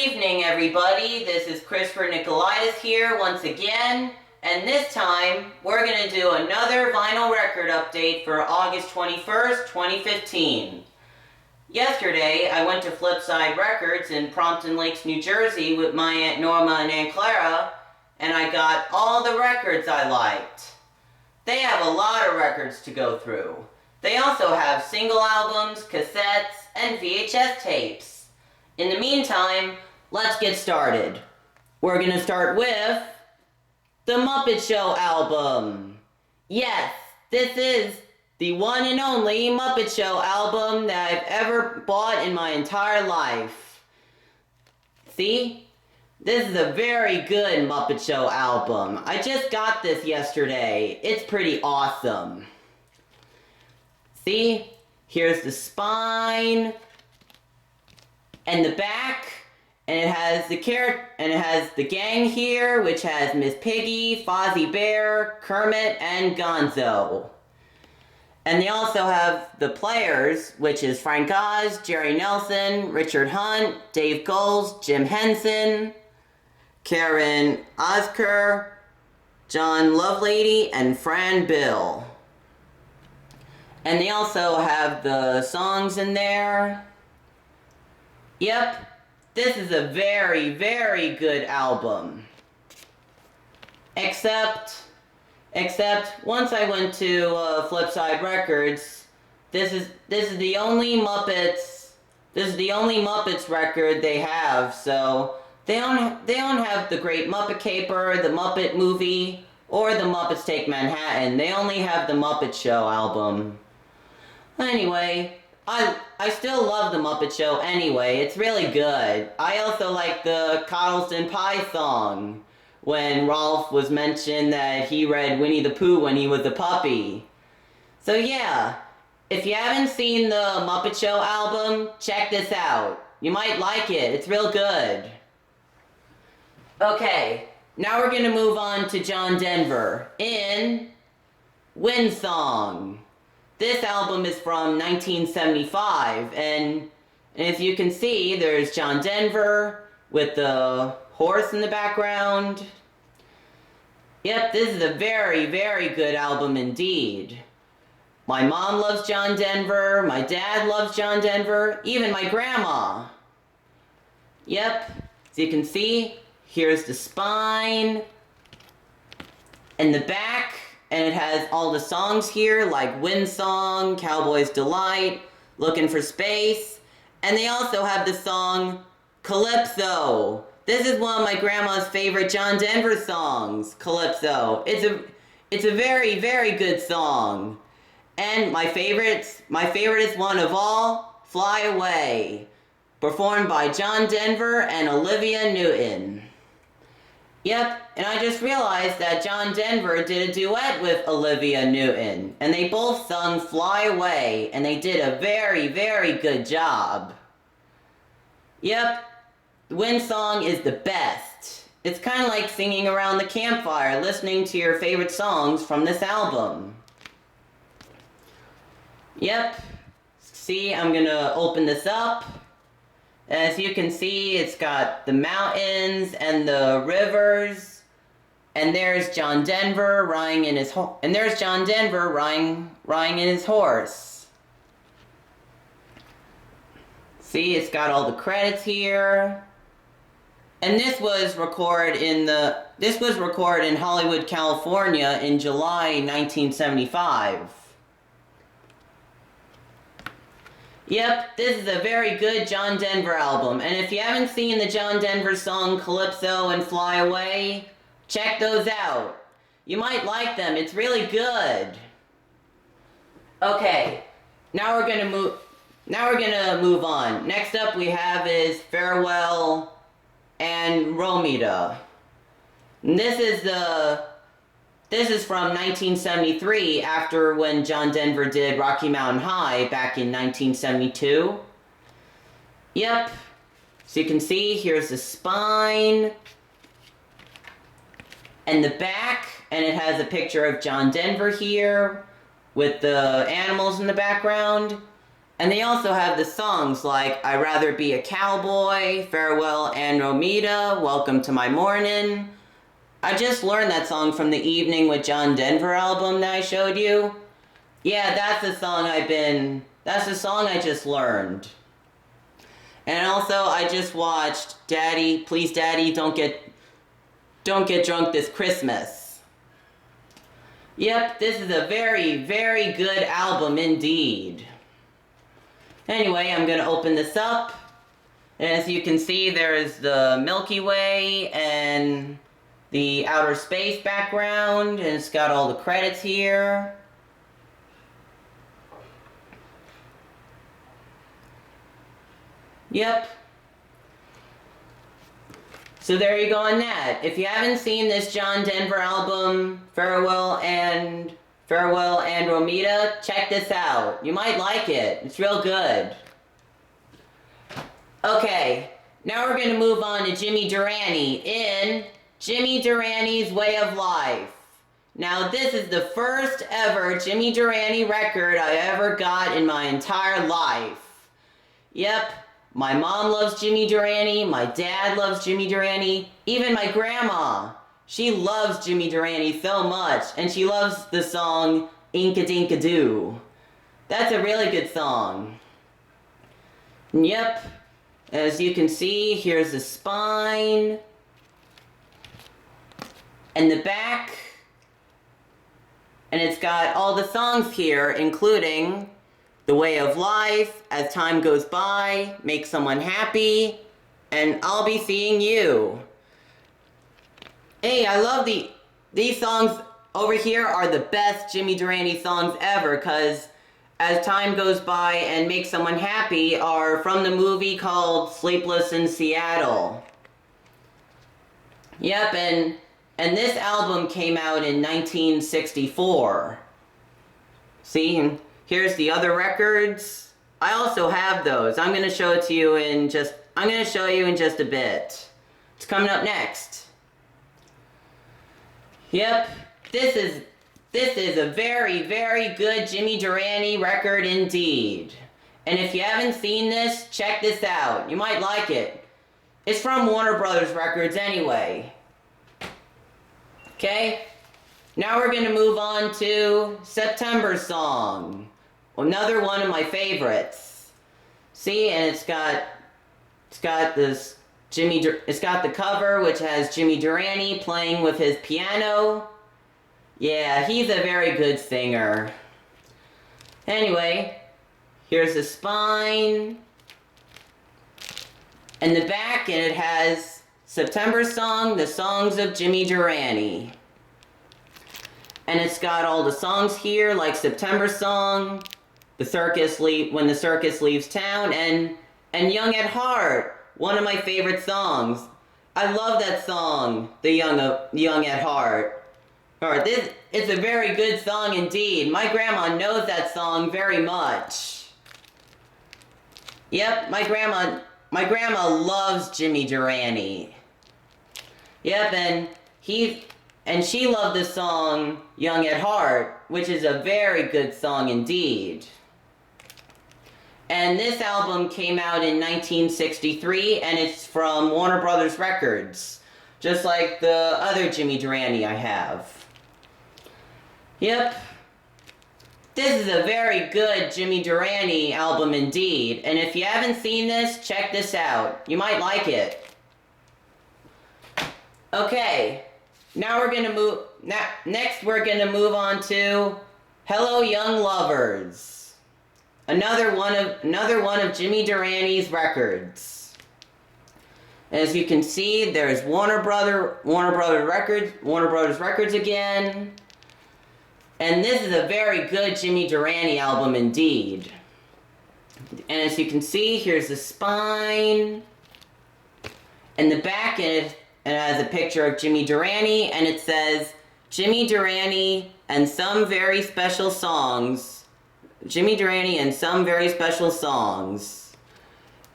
evening, everybody. This is Christopher Nicolaitis here once again, and this time we're going to do another vinyl record update for August 21st, 2015. Yesterday, I went to Flipside Records in Prompton Lakes, New Jersey with my Aunt Norma and Aunt Clara, and I got all the records I liked. They have a lot of records to go through. They also have single albums, cassettes, and VHS tapes. In the meantime, let's get started. We're going to start with the Muppet Show album. Yes, this is the one and only Muppet Show album that I've ever bought in my entire life. See? This is a very good Muppet Show album. I just got this yesterday. It's pretty awesome. See? Here's the spine and the back, and it has the gang here, which has Miss Piggy, Fozzie Bear, Kermit, and Gonzo. And they also have the players, which is Frank Oz, Jerry Nelson, Richard Hunt, Dave Goelz, Jim Henson, Karen Oscar, John Lovelady, and Fran Bill. And they also have the songs in there. Yep, this is a very, very good album. Except once I went to Flipside Records, this is the only Muppets record they have. So they don't have the Great Muppet Caper, the Muppet Movie, or the Muppets Take Manhattan. They only have the Muppet Show album. Anyway, I still love the Muppet Show anyway. It's really good. I also like the Coddleston Pie song, when Rolf was mentioned that he read Winnie the Pooh when he was a puppy. So yeah, if you haven't seen the Muppet Show album, check this out. You might like it. It's real good. Okay, now we're going to move on to John Denver in Windsong. This album is from 1975, and as you can see, there's John Denver with the horse in the background. Yep, this is a very, very good album indeed. My mom loves John Denver, my dad loves John Denver, even my grandma. Yep, as you can see, here's the spine and the back. And it has all the songs here, like Windsong, Cowboy's Delight, Looking for Space. And they also have the song Calypso. This is one of my grandma's favorite John Denver songs, Calypso. It's a very, very good song. And my favorite is one of all, Fly Away, performed by John Denver and Olivia Newton. Yep, and I just realized that John Denver did a duet with Olivia Newton, and they both sung Fly Away, and they did a very, very good job. Yep, Windsong is the best. It's kind of like singing around the campfire, listening to your favorite songs from this album. Yep, see, I'm gonna open this up. As you can see, it's got the mountains and the rivers, and there's John Denver riding in his horse. See, it's got all the credits here, and this was recorded in Hollywood, California, in July 1975. Yep, this is a very good John Denver album, and if you haven't seen the John Denver song Calypso and Fly Away, check those out. You might like them, it's really good. Okay, now we're gonna move on. Next up we have is Farewell and Andromeda. And this is from 1973, after when John Denver did Rocky Mountain High back in 1972. Yep, so you can see, here's the spine and the back, and it has a picture of John Denver here with the animals in the background. And they also have the songs like I'd Rather Be a Cowboy, Farewell Andromeda, Welcome to My Morning. I just learned that song from the Evening with John Denver album that I showed you. Yeah, that's the song that's the song I just learned. And also I just watched Daddy, Please Daddy, Don't Get Drunk This Christmas. Yep, this is a very, very good album indeed. Anyway, I'm going to open this up. And as you can see, there's the Milky Way and the outer space background. And it's got all the credits here. Yep. So there you go on that. If you haven't seen this John Denver album, Farewell Andromeda, check this out. You might like it. It's real good. Okay, now we're going to move on to Jimmy Durante in Jimmy Durante's Way of Life. Now this is the first ever Jimmy Durante record I ever got in my entire life. Yep. My mom loves Jimmy Durante, my dad loves Jimmy Durante, even my grandma. She loves Jimmy Durante so much, and she loves the song Inka Dinka Doo. That's a really good song. Yep, as you can see, here's the spine, and the back, and it's got all the songs here, including The Way of Life, As Time Goes By, Make Someone Happy, and I'll Be Seeing You. Hey, I love these songs over here are the best Jimmy Durante songs ever, because As Time Goes By and Make Someone Happy are from the movie called Sleepless in Seattle. Yep, and this album came out in 1964. See, and here's the other records. I also have those. I'm going to show it to you in just a bit. It's coming up next. Yep, this is a very, very good Jimmy Durante record indeed. And if you haven't seen this, check this out. You might like it. It's from Warner Brothers Records anyway. Okay? Now we're going to move on to September Song. Another one of my favorites. See, and it's got this it's got the cover which has Jimmy Durante playing with his piano. Yeah, he's a very good singer. Anyway, here's the spine and the back, and it has September Song, the songs of Jimmy Durante. And it's got all the songs here, like September Song, When the Circus Leaves Town, and Young at Heart, one of my favorite songs. I love that song, The Young at Heart. Alright, it's a very good song indeed. My grandma knows that song very much. Yep, my grandma loves Jimmy Durante. Yep, and she loved the song Young at Heart, which is a very good song indeed. And this album came out in 1963, and it's from Warner Brothers Records, just like the other Jimmy Durante I have. Yep. This is a very good Jimmy Durante album indeed, and if you haven't seen this, check this out. You might like it. Okay. Now next we're going to move on to Hello Young Lovers. Another one of Jimmy Durante's records. As you can see, there's Warner Brothers Records again. And this is a very good Jimmy Durante album indeed. And as you can see, here's the spine. And the back, it has a picture of Jimmy Durante, and it says, Jimmy Durante and some very special songs. Jimmy Durante and some very special songs.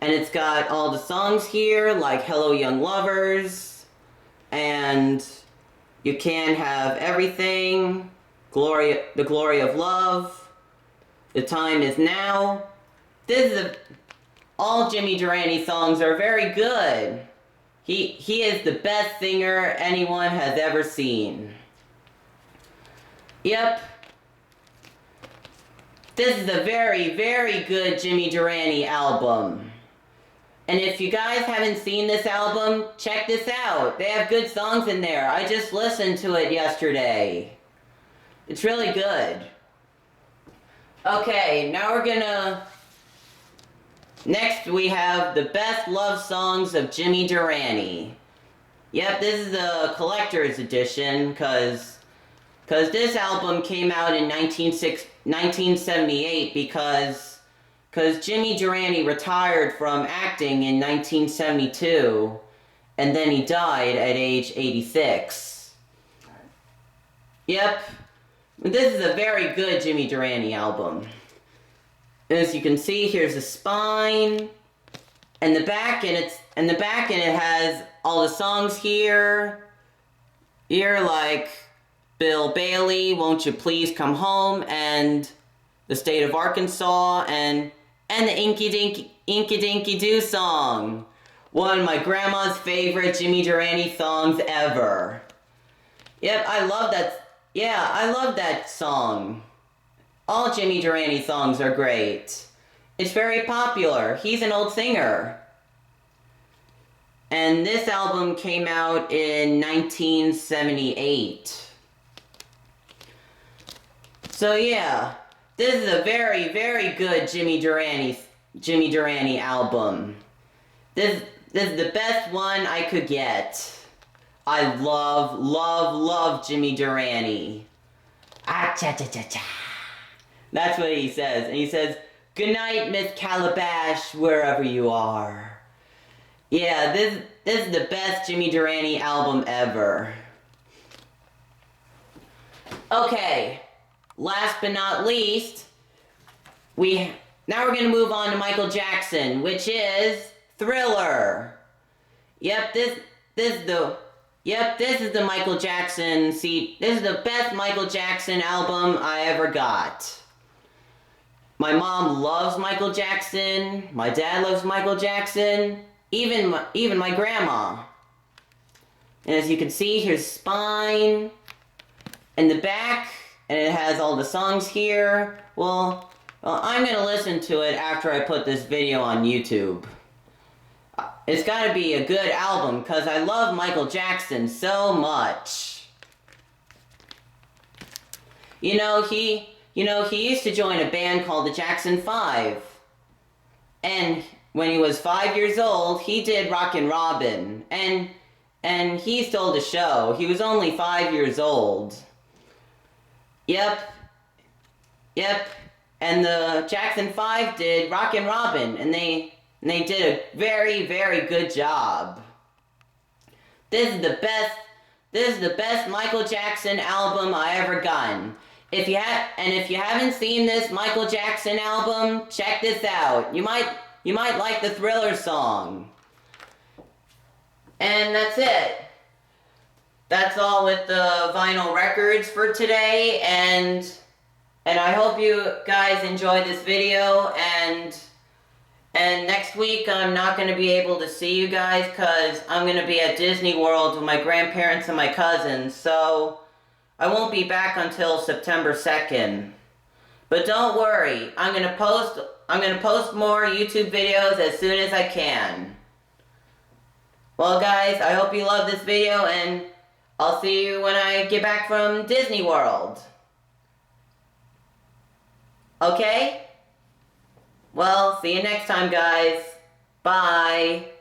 And it's got all the songs here, like Hello Young Lovers, and You Can Have Everything, The Glory of Love, The Time Is Now, all Jimmy Durante songs are very good. He is the best singer anyone has ever seen. Yep. This is a very, very good Jimmy Durante album. And if you guys haven't seen this album, check this out. They have good songs in there. I just listened to it yesterday. It's really good. Okay, now we're gonna... Next we have the best love songs of Jimmy Durante. Yep, this is the collector's edition, because this album came out in 1978 because Jimmy Durante retired from acting in 1972, and then he died at age 86. Yep, this is a very good Jimmy Durante album. As you can see, here's the spine and the back, and it has all the songs here. Here, like Bill Bailey, Won't You Please Come Home, and The State of Arkansas, and the Inky Dinky Doo song. One of my grandma's favorite Jimmy Durante songs ever. Yep, I love that. Yeah, I love that song. All Jimmy Durante songs are great. It's very popular. He's an old singer. And this album came out in 1978. So yeah, this is a very, very good Jimmy Durante album. This is the best one I could get. I love, love, love Jimmy Durante. Ah, cha cha cha cha. That's what he says. And he says, "Good night, Miss Calabash, wherever you are." Yeah, this is the best Jimmy Durante album ever. Okay, last but not least, now we're going to move on to Michael Jackson, which is Thriller. Yep, this is the Michael Jackson. See, this is the best Michael Jackson album I ever got. My mom loves Michael Jackson. My dad loves Michael Jackson. Even my grandma. And as you can see, here's spine and the back, and it has all the songs here. Well, I'm gonna listen to it after I put this video on YouTube. It's gotta be a good album, because I love Michael Jackson so much. He used to join a band called the Jackson 5. And when he was 5 years old, he did Rockin' Robin. And he stole the show. He was only 5 years old. Yep. And the Jackson 5 did Rockin' Robin. And they did a very, very good job. This is the best Michael Jackson album I ever gotten. If you haven't seen this Michael Jackson album, check this out. You might like the Thriller song. And that's it. That's all with the vinyl records for today, and I hope you guys enjoyed this video, and next week I'm not going to be able to see you guys because I'm going to be at Disney World with my grandparents and my cousins, so I won't be back until September 2nd. But don't worry, I'm going to post more YouTube videos as soon as I can. Well guys, I hope you love this video, and I'll see you when I get back from Disney World. Okay? Well, see you next time guys. Bye.